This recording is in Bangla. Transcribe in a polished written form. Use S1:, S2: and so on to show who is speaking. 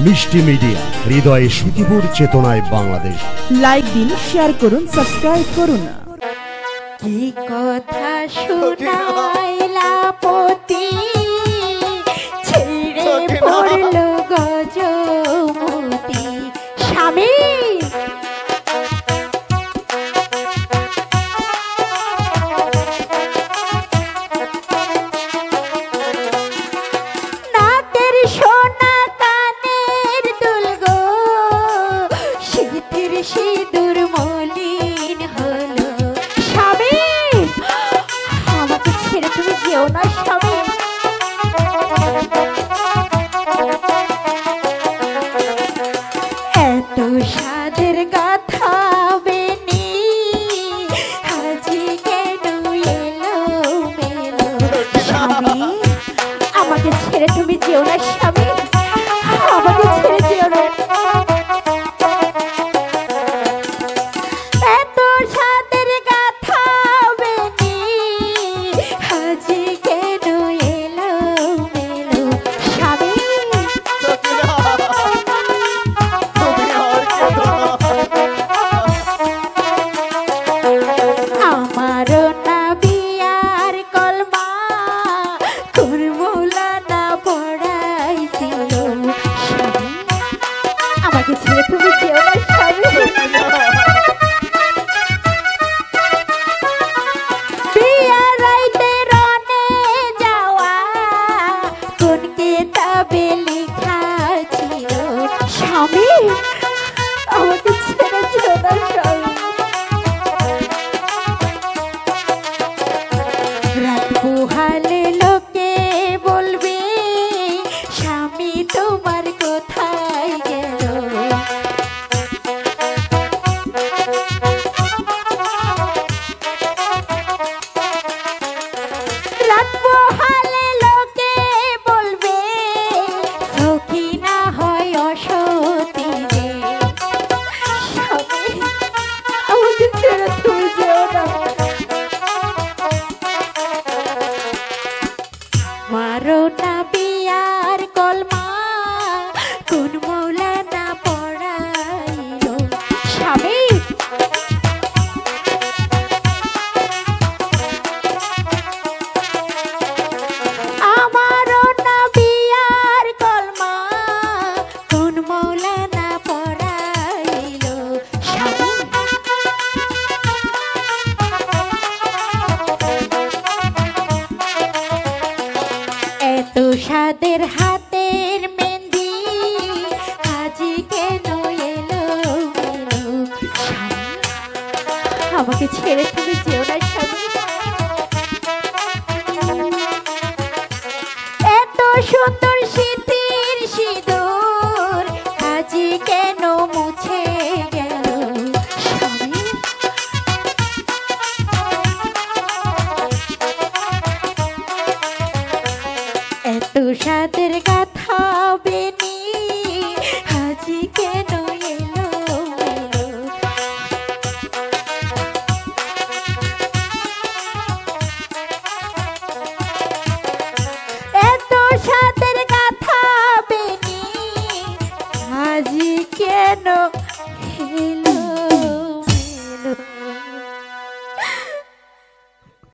S1: মিষ্টি মিডিয়া, হৃদয়ে সুখীপুর, চেতনায় বাংলাদেশ।
S2: লাইক দিন, শেয়ার করুন, সাবস্ক্রাইব করুন।
S3: কি কথা শোনাইলা পতি, ছেড়ে পড়ল গজমতি স্বামী। নাকের সোনা কানের দুল গো, শীতের সিঁদুর মলিন হলো স্বামী। আমাকে ছেড়ে তুমি যেও না স্বামী। এত সাদের গাথা বেনি, হাজি কেন এলো মেলো স্বামী। আমাকে ছেড়ে তুমি যেও না স্বামী, আমাকে ছেড়ে যেও না। এত সাদের গাথা বেনি, হাজি কেন এলো মেলো স্বামী। আমারও না বিয়ার কলমা, তোর মৌলানা পড়াইছিল স্বামী। আমাকে ছেড়ে তুমি যেও না স্বামী। বিয়ার রাইতে রনে যাওয়া, কোন কিতাবে লেখা ছিল স্বামী। আমাকে ছেড়ে যেও না স্বামী। রাত পোহালে লোকে বলবে, স্বামী তোমার কোথায় গেল। রাত পোহালে লোকে বলবে, সখী না হয় অসতী রে স্বামী। আমাকে ছেড়ে তুমি যেও না। মারো না বিয়ার কলমা, কোন মৌলানা পড়াইলো স্বামী। আমারও না বিয়ার কলমা, কোন মৌলানা পড়াইলো স্বামী। এত সাদের হাতের মেহেন্দি, হাজি কেন এলো মেলো স্বামী। আমাকে ছেড়ে তুমি যেও না স্বামী। এত সুন্দর শীতের সিঁদুর, হাজি কেন মুছে গেল স্বামী। এত সাদের গাথা বেনি,